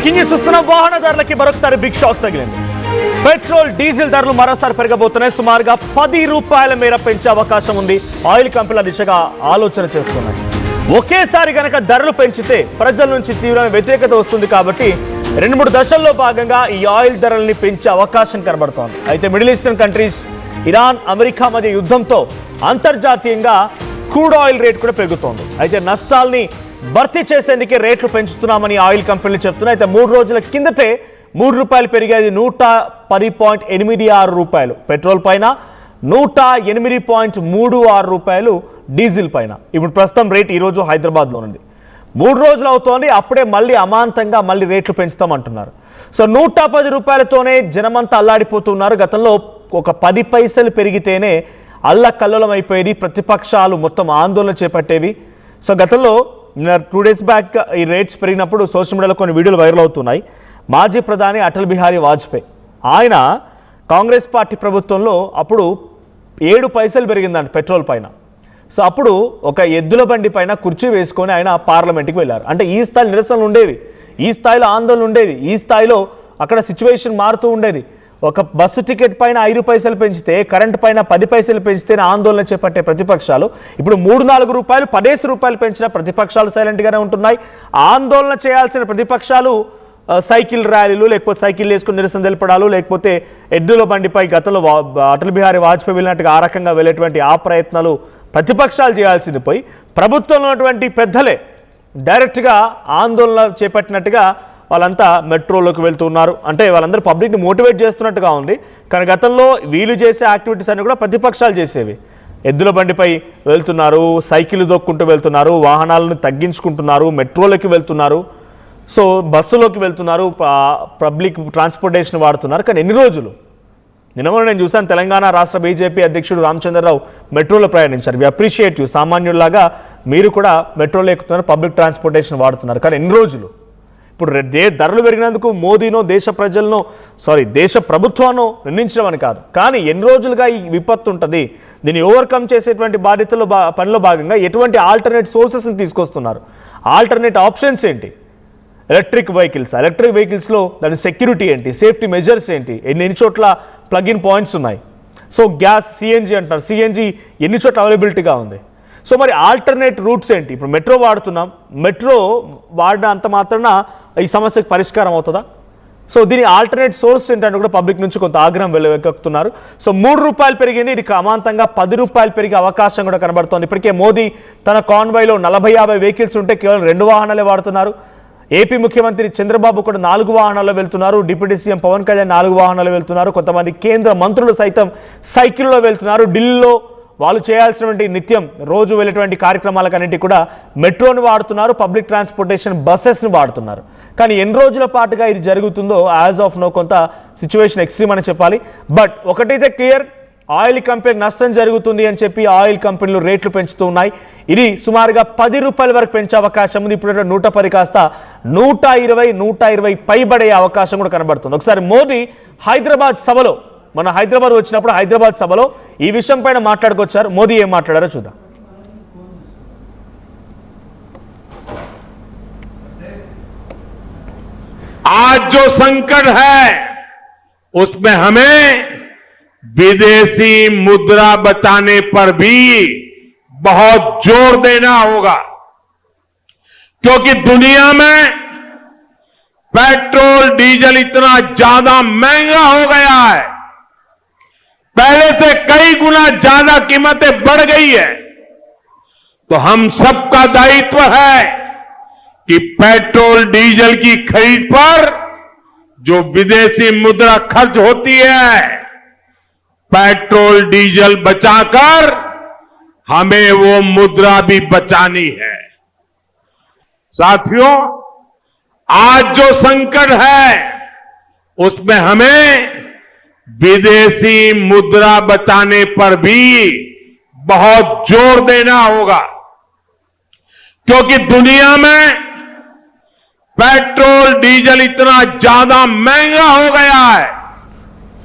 Breaking news చూస్తున్న వాహనదారులకి మరొకసారి big shock తగిలింది. పెట్రోల్ డీజిల్ ధరలు మరోసారి పెరగబోతున్నాయి. సుమారుగా 10 రూపాయల మేర పెంచే అవకాశం ఉంది. ఆయిల్ కంపెనీల దిశగా ఆలోచన చేస్తున్నాయి. ఒకేసారి గనక ధరలు పెంచితే ప్రజల నుంచి తీవ్రమైన వ్యతిరేకత వస్తుంది కాబట్టి 2-3 దశల్లో భాగంగా ఈ ఆయిల్ ధరల్ని పెంచే అవకాశం కనబడుతోంది. అయితే middle eastern countries Iran America మధ్య యుద్ధంతో అంతర్జాతీయంగా క్రూడ్ ఆయిల్ రేట్ కూడా పెరుగుతోంది. అయితే నష్టాల్ని భర్తీ చేసేందుకే రేట్లు పెంచుతున్నామని ఆయిల్ కంపెనీలు చెప్తున్నాయి. అయితే 3 రోజుల కిందటే 3 రూపాయలు పెరిగేది 110.86 రూపాయలు పెట్రోల్ పైన, 108.36 రూపాయలు డీజిల్ పైన. ఇప్పుడు ప్రస్తుతం రేట్ ఈరోజు హైదరాబాద్లో ఉంది. 3 రోజులు అవుతోంది, అప్పుడే మళ్ళీ అమాంతంగా మళ్ళీ రేట్లు పెంచుతామంటున్నారు. సో 110 రూపాయలతోనే జనమంతా అల్లాడిపోతున్నారు. గతంలో ఒక 10 పైసలు పెరిగితేనే అల్లకల్లోలం అయిపోయేది, ప్రతిపక్షాలు మొత్తం ఆందోళన చేపట్టేవి. సో గతంలో 2 డేస్ బ్యాక్ ఈ రేట్స్ పెరిగినప్పుడు సోషల్ మీడియాలో కొన్ని వీడియోలు వైరల్ అవుతున్నాయి. మాజీ ప్రధాని అటల్ బిహారీ వాజ్పేయి ఆయన కాంగ్రెస్ పార్టీ ప్రభుత్వంలో అప్పుడు 7 పైసలు పెరిగిందండి పెట్రోల్ పైన. సో అప్పుడు ఒక ఎద్దుల బండి పైన కుర్చీ వేసుకొని ఆయన పార్లమెంట్కి వెళ్ళారు. అంటే ఈ స్థాయి నిరసనలు ఉండేవి, ఈ స్థాయిలో ఆందోళన ఉండేది, ఈ స్థాయిలో అక్కడ సిచ్యువేషన్ మారుతూ ఉండేది. ఒక బస్సు టికెట్ పైన 5 పైసలు పెంచితే, కరెంట్ పైన 10 పైసలు పెంచితే ఆందోళన చేపట్టే ప్రతిపక్షాలు ఇప్పుడు 3-4 రూపాయలు 10 రూపాయలు పెంచిన ప్రతిపక్షాలు సైలెంట్గానే ఉంటున్నాయి. ఆందోళన చేయాల్సిన ప్రతిపక్షాలు సైకిల్ ర్యాలీలు, లేకపోతే సైకిల్ వేసుకుని నిరసన తెలపడాలు, లేకపోతే ఎద్దుల బండిపై గతంలో అటల్ బిహారీ వాజ్పేయి వెళ్ళినట్టుగా ఆ రకంగా వెళ్ళేటువంటి ఆ ప్రయత్నాలు ప్రతిపక్షాలు చేయాల్సింది పోయి ప్రభుత్వంలో ఉన్నటువంటి పెద్దలే డైరెక్ట్గా ఆందోళన చేపట్టినట్టుగా వాళ్ళంతా మెట్రోలోకి వెళ్తున్నారు. అంటే వాళ్ళందరూ పబ్లిక్ని మోటివేట్ చేస్తున్నట్టుగా ఉంది. కానీ గతంలో వీళ్ళు చేసే యాక్టివిటీస్ అన్ని కూడా ప్రతిపక్షాలు చేసేవి. ఎద్దుల బండిపై వెళ్తున్నారు, సైకిల్ దొక్కుంటూ వెళ్తున్నారు, వాహనాలను తగ్గించుకుంటున్నారు, మెట్రోలోకి వెళ్తున్నారు, సో బస్సులోకి వెళ్తున్నారు, పబ్లిక్ ట్రాన్స్పోర్టేషన్ వాడుతున్నారు. కానీ ఎన్ని రోజులు? నిన్న నేను చూసాను, తెలంగాణ రాష్ట్ర బీజేపీ అధ్యక్షుడు రామచంద్రరావు మెట్రోలో ప్రయాణించారు. వి అప్రిషియేట్ యూ, సామాన్యుల్లాగా మీరు కూడా మెట్రోలో ఎక్కుతున్నారు, పబ్లిక్ ట్రాన్స్పోర్టేషన్ వాడుతున్నారు. కానీ ఎన్ని రోజులు? ఇప్పుడు ధరలు పెరిగినందుకు మోదీనో దేశ ప్రభుత్వాన్ని నిర్ణయించడం అని కాదు, కానీ ఎన్ని రోజులుగా ఈ విపత్తు ఉంటుంది, దీన్ని ఓవర్కమ్ చేసేటువంటి బాధ్యతలో పనిలో భాగంగా ఎటువంటి ఆల్టర్నేట్ సోర్సెస్ని తీసుకొస్తున్నారు, ఆల్టర్నేట్ ఆప్షన్స్ ఏంటి, ఎలక్ట్రిక్ వెహికల్స్లో దాని సెక్యూరిటీ ఏంటి, సేఫ్టీ మెజర్స్ ఏంటి, ఎన్ని చోట్ల ప్లగ్-ఇన్ పాయింట్స్ ఉన్నాయి, సో గ్యాస్ సిఎన్జి అంటారు, సిఎన్జి ఎన్ని చోట్ల అవైలబిలిటీగా ఉంది, సో మరి ఆల్టర్నేట్ రూట్స్ ఏంటి? ఇప్పుడు మెట్రో వాడుతున్నాం, మెట్రో వాడినంత మాత్రాన ఈ సమస్యకు పరిష్కారం అవుతుందా? సో దీని ఆల్టర్నేట్ సోర్స్ ఏంటంటే కూడా పబ్లిక్ నుంచి కొంత ఆగ్రహం వెక్కుతున్నారు. సో 3 రూపాయలు పెరిగింది, ఇది అమాంతంగా 10 రూపాయలు పెరిగే అవకాశం కూడా కనబడుతోంది. ఇప్పటికే మోదీ తన కాన్వాయ్లో 40-50 వెహికల్స్ ఉంటే కేవలం 2 వాహనాలే వాడుతున్నారు. ఏపీ ముఖ్యమంత్రి చంద్రబాబు కూడా 4 వాహనాల్లో వెళ్తున్నారు, డిప్యూటీ సీఎం పవన్ కళ్యాణ్ 4 వాహనాల్లో వెళ్తున్నారు, కొంతమంది కేంద్ర మంత్రులు సైతం సైకిల్లో వెళ్తున్నారు. ఢిల్లీలో వాళ్ళు చేయాల్సినటువంటి నిత్యం రోజు వెళ్ళేటువంటి కార్యక్రమాలకన్నింటి కూడా మెట్రోని వాడుతున్నారు, పబ్లిక్ ట్రాన్స్పోర్టేషన్ బస్సెస్ని వాడుతున్నారు. కానీ ఎన్ని రోజుల పాటుగా ఇది జరుగుతుందో యాజ్ ఆఫ్ నో కొంత సిచ్యువేషన్ ఎక్స్ట్రీమ్ అని చెప్పాలి. బట్ ఒకటైతే క్లియర్, ఆయిల్ కంపెనీ నష్టం జరుగుతుంది అని చెప్పి ఆయిల్ కంపెనీలు రేట్లు పెంచుతూ ఉన్నాయి. ఇది సుమారుగా 10 రూపాయల వరకు పెంచే అవకాశం ఉంది. ఇప్పుడు 110 కాస్త 120 పైబడే అవకాశం కూడా కనబడుతుంది. ఒకసారి మోదీ హైదరాబాద్ సభలో, మన హైదరాబాద్ వచ్చినప్పుడు హైదరాబాద్ సభలో ఈ విషయం పైన మాట్లాడుకొచ్చారు. మోదీ ఏం మాట్లాడారో చూద్దాం. आज जो संकट है उसमें हमें विदेशी मुद्रा बचाने पर भी बहुत जोर देना होगा, क्योंकि दुनिया में पेट्रोल डीजल इतना ज्यादा महंगा हो गया है, पहले से कई गुना ज्यादा कीमतें बढ़ गई है. तो हम सबका दायित्व है कि पेट्रोल डीजल की खरीद पर जो विदेशी मुद्रा खर्च होती है, पेट्रोल डीजल बचाकर हमें वो मुद्रा भी बचानी है. साथियों, आज जो संकट है उसमें हमें विदेशी मुद्रा बचाने पर भी बहुत जोर देना होगा, क्योंकि दुनिया में पेट्रोल डीजल इतना ज्यादा महंगा हो गया है.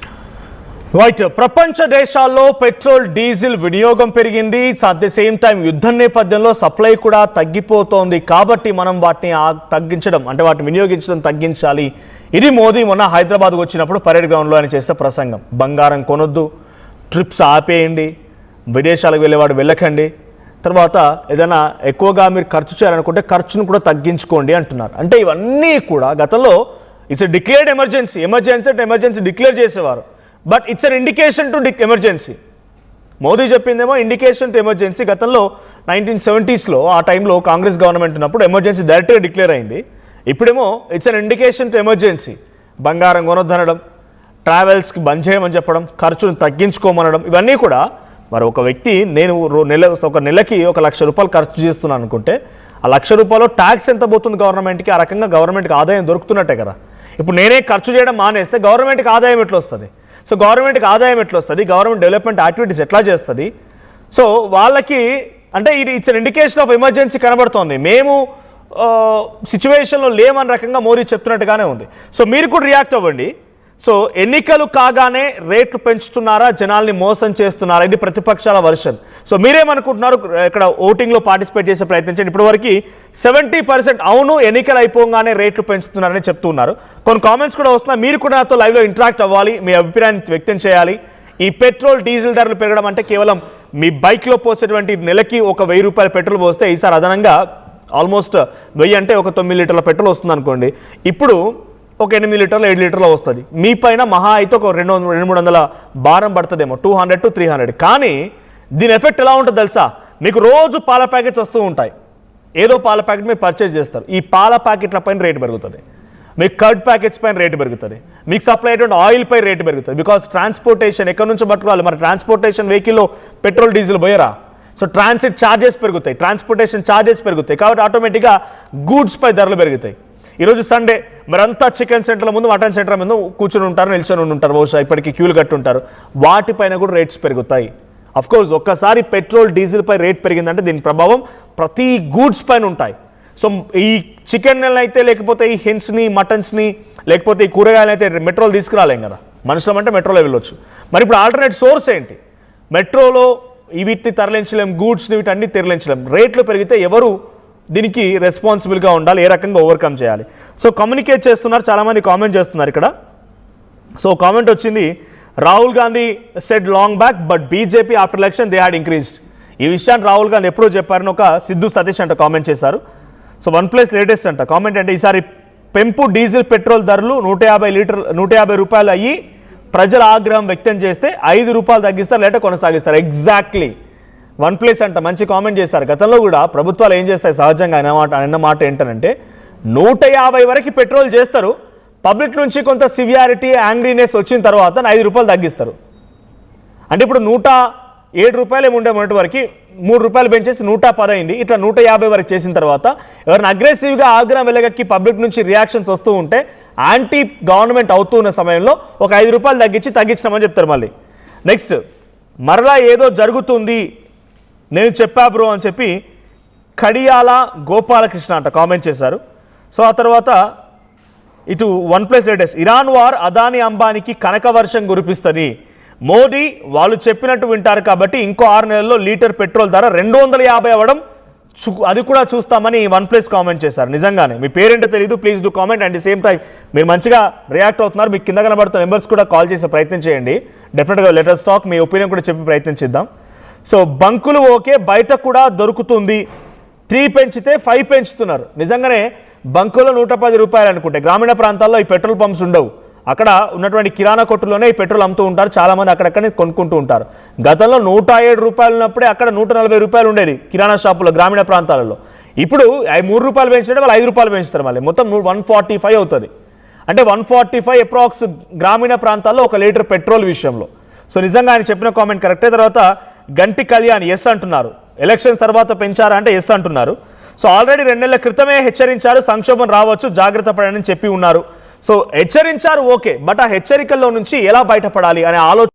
రైట్, ప్రపంచ దేశాల్లో పెట్రోల్ డీజిల్ వినియోగం పెరిగింది. అట్ ది సేమ్ టైం యుద్ధం నేపథ్యంలో సప్లై కూడా తగ్గిపోతోంది. కాబట్టి మనం వాటిని తగ్గించడం, అంటే వాటిని వినియోగించడం తగ్గించాలి. ఇది మోదీ మొన్న హైదరాబాద్కు వచ్చినప్పుడు పరేడ్ గ్రౌండ్లో ఆయన చేసే ప్రసంగం. బంగారం కొనొద్దు, ట్రిప్స్ ఆపేయండి, విదేశాలకు వెళ్ళేవాడు వెళ్ళకండి, తర్వాత ఏదైనా ఎక్కువగా మీరు ఖర్చు చేయాలనుకుంటే ఖర్చును కూడా తగ్గించుకోండి అంటున్నారు. అంటే ఇవన్నీ కూడా గతంలో ఇట్స్ డిక్లేర్డ్ ఎమర్జెన్సీ డిక్లేర్ చేసేవారు. But it's an indication to emergency. Modi చెప్పిందేమో ఇండికేషన్ టు ఎమర్జెన్సీ. గతంలో 1970s ఆ టైంలో కాంగ్రెస్ గవర్నమెంట్ ఉన్నప్పుడు ఎమర్జెన్సీ డైరెక్ట్గా డిక్లేర్ అయింది. ఇప్పుడేమో it's an indication to emergency. బంగారం కొనొద్దనడం, ట్రావెల్స్కి బంద్ చేయమని చెప్పడం, ఖర్చును తగ్గించుకోమనడం, ఇవన్నీ కూడా మరి ఒక వ్యక్తి నేను ఒక నెలకి 1 లక్ష రూపాయలు ఖర్చు చేస్తున్నాను అనుకుంటే ఆ 1 లక్ష రూపాయలు ట్యాక్స్ ఎంత పోతుంది గవర్నమెంట్కి? ఆ రకంగా గవర్నమెంట్కి ఆదాయం దొరుకుతున్నట్టే కదా. ఇప్పుడు నేనే ఖర్చు చేయడం మానేస్తే గవర్నమెంట్కి ఆదాయం ఎట్లా వస్తుంది? సో గవర్నమెంట్కి ఆదాయం ఎట్లా వస్తుంది? గవర్నమెంట్ డెవలప్మెంట్ యాక్టివిటీస్ ఎట్లా చేస్తుంది? సో వాళ్ళకి అంటే ఇది it's an indication of emergency కనబడుతోంది. మేము సిచ్యువేషన్లో లేమని రకంగా మోదీ చెప్తున్నట్టుగానే ఉంది. సో మీరు కూడా రియాక్ట్ అవ్వండి. సో ఎన్నికలు కాగానే రేట్లు పెంచుతున్నారా, జనాల్ని మోసం చేస్తున్నారా? ఇది ప్రతిపక్షాల వర్షన్. సో మీరేమనుకుంటున్నారు? ఇక్కడ ఓటింగ్లో పార్టిసిపేట్ చేసే ప్రయత్నించండి. ఇప్పటివరకు 70% అవును ఎన్నికలు అయిపోగానే రేట్లు పెంచుతున్నారని చెప్తున్నారు. కొన్ని కామెంట్స్ కూడా వస్తున్నాయి. మీరు కూడా నాతో లైవ్లో ఇంటరాక్ట్ అవ్వాలి, మీ అభిప్రాయాన్ని వ్యక్తం చేయాలి. ఈ పెట్రోల్ డీజిల్ ధరలు పెరగడం అంటే కేవలం మీ బైక్లో పోసేటువంటి నెలకి 1000 రూపాయల పెట్రోల్ పోస్తే ఈసారి అదనంగా ఆల్మోస్ట్ 1000 అంటే 9 లీటర్ల పెట్రోల్ వస్తుంది అనుకోండి. ఇప్పుడు 8 లీటర్లు 7 లీటర్లు వస్తుంది. మీ పైన మహా అయితే 200-300 భారం పడుతుందేమో, 200 to 300. కానీ దీని ఎఫెక్ట్ ఎలా ఉంటుంది తెలుసా? మీకు రోజు పాల ప్యాకెట్స్ వస్తూ ఉంటాయి. ఏదో పాల ప్యాకెట్ మీరు పర్చేజ్ చేస్తారు. ఈ పాల ప్యాకెట్ల పైన రేటు పెరుగుతుంది. మీకు కర్డ్ ప్యాకెట్స్ పైన రేటు పెరుగుతుంది. మీకు సప్లై అయ్యేటువంటి ఆయిల్ పై రేటు పెరుగుతుంది. బికాస్ ట్రాన్స్పోర్టేషన్ ఎక్కడి నుంచి పట్టుకోవాలి? మరి ట్రాన్స్పోర్టేషన్ వెహికల్లో పెట్రోల్ డీజిల్ పోయరా? సో ట్రాన్సిట్ ఛార్జెస్ పెరుగుతాయి, ట్రాన్స్పోర్టేషన్ ఛార్జెస్ పెరుగుతాయి. కాబట్టి ఆటోమేటిక్గా గూడ్స్ పై ధరలు పెరుగుతాయి. ఈరోజు సండే మరంతా చికెన్ సెంటర్ల ముందు, మటన్ సెంటర్ల ముందు కూర్చొని ఉంటారు, నిల్చొని ఉంటారు, బహుశా ఇప్పటికీ క్యూలు కట్టుంటారు. వాటిపైన కూడా రేట్స్ పెరుగుతాయి. అఫ్కోర్స్ ఒక్కసారి పెట్రోల్ డీజిల్ పై రేట్ పెరిగిందంటే దీని ప్రభావం ప్రతి గూడ్స్ పైన ఉంటాయి. సో ఈ చికెన్ అయితే, లేకపోతే ఈ హెన్స్ని, మటన్స్ని, లేకపోతే ఈ కూరగాయలు అయితే మెట్రోలు తీసుకురాలేం కదా. మనుషులం అంటే మెట్రోలో వెళ్ళొచ్చు. మరి ఇప్పుడు ఆల్టర్నేట్ సోర్స్ ఏంటి? మెట్రోలో వీటిని తరలించలేం, గూడ్స్ని వీటన్ని తరలించలేం. రేట్లు పెరిగితే ఎవరు దీనికి రెస్పాన్సిబుల్గా ఉండాలి? ఏ రకంగా ఓవర్కమ్ చేయాలి? సో కమ్యూనికేట్ చేస్తున్నారు, చాలామంది కామెంట్ చేస్తున్నారు ఇక్కడ. సో కామెంట్ వచ్చింది, Rahul Gandhi said long back but BJP after election they had increased. ఈ విషయాన్ని రాహుల్ గాంధీ ఎప్పుడో చెప్పారని ఒక సిద్ధు సతీష్ అంట కామెంట్ చేశారు. సో OnePlus లేటెస్ట్ అంట కామెంట్ అంటే, ఈసారి పెంపు డీజిల్ పెట్రోల్ ధరలు 150 రూపాయలు అయ్యి ప్రజల ఆగ్రహం వ్యక్తం చేస్తే 5 రూపాయలు తగ్గిస్తారు, లేట కొనసాగిస్తారు. ఎగ్జాక్ట్లీ OnePlus అంట మంచి కామెంట్ చేశారు. గతంలో కూడా ప్రభుత్వాలు ఏం చేస్తాయి సహజంగా అన్న మాట ఏంటనంటే 150 వరకు పెట్రోల్ చేస్తారు, పబ్లిక్ నుంచి కొంత సివియారిటీ, యాంగ్రీనెస్ వచ్చిన తర్వాత 5 రూపాయలు తగ్గిస్తారు. అంటే ఇప్పుడు 107 రూపాయలు ఏముండే మొన్నటి వరకు 3 రూపాయలు పెంచేసి 110 అయింది. ఇట్లా 150 వరకు చేసిన తర్వాత ఎవరిని అగ్రెసివ్గా ఆగ్రహం వెళ్ళగక్కి పబ్లిక్ నుంచి రియాక్షన్స్ వస్తూ ఉంటే యాంటీ గవర్నమెంట్ అవుతున్న సమయంలో ఒక 5 రూపాయలు తగ్గించినామని చెప్తారు. మళ్ళీ నెక్స్ట్ మరలా ఏదో జరుగుతుంది నేను చెప్పా బ్రో అని చెప్పి కడియాల గోపాలకృష్ణ అంట కామెంట్ చేశారు. సో ఆ తర్వాత ఇటు OnePlus latest, Iran war Adani అంబానీకి కనక వర్షం కురిపిస్తుంది. మోదీ వాళ్ళు చెప్పినట్టు వింటారు కాబట్టి ఇంకో 6 నెలల్లో లీటర్ పెట్రోల్ ధర 250 అవ్వడం అది కూడా చూస్తామని OnePlus కామెంట్ చేశారు. నిజంగానే మీ పేరేంటో తెలియదు, please do comment. And the same time మీరు మంచిగా రియాక్ట్ అవుతున్నారు. మీకు కింద కనబడుతున్న నెంబర్స్ కూడా కాల్ చేసే ప్రయత్నం చేయండి. డెఫినెట్గా లెటర్ స్టాక్ మీ ఒపీనియన్ కూడా చెప్పి ప్రయత్నించిద్దాం. సో బంకులు ఓకే, బయట కూడా దొరుకుతుంది. 3 పెంచితే 5 పెంచుతున్నారు. నిజంగానే బంకులో 110 రూపాయలు అనుకుంటే గ్రామీణ ప్రాంతాల్లో ఈ పెట్రోల్ పంప్స్ ఉండవు. అక్కడ ఉన్నటువంటి కిరాణా కొట్టులోనే ఈ పెట్రోల్ అమ్ముతూ ఉంటారు. చాలామంది అక్కడక్కడనే కొనుక్కుంటూ ఉంటారు. గతంలో 107 రూపాయలు ఉన్నప్పుడే అక్కడ 140 రూపాయలు ఉండేది కిరాణా షాపులో గ్రామీణ ప్రాంతాలలో. ఇప్పుడు 3 రూపాయలు పెంచితే వాళ్ళు 5 రూపాయలు పెంచుతారు. మళ్ళీ మొత్తం 145 అవుతుంది. అంటే 145 అప్రాక్స్ గ్రామీణ ప్రాంతాల్లో 1 లీటర్ పెట్రోల్ విషయంలో. సో నిజంగా ఆయన చెప్పిన కామెంట్ కరెక్టే. తర్వాత గంటి కళ్యాణ్ ఎస్ అంటున్నారు. ఎలక్షన్ తర్వాత పెంచారా అంటే ఎస్ అంటున్నారు. సో ఆల్రెడీ 2 నెలల క్రితమే హెచ్చరించారు, సంక్షోభం రావచ్చు, జాగ్రత్త పడని చెప్పి ఉన్నారు. సో హెచ్చరించారు ఓకే, బట్ ఆ హెచ్చరికల్లో నుంచి ఎలా బయటపడాలి అనే ఆలోచన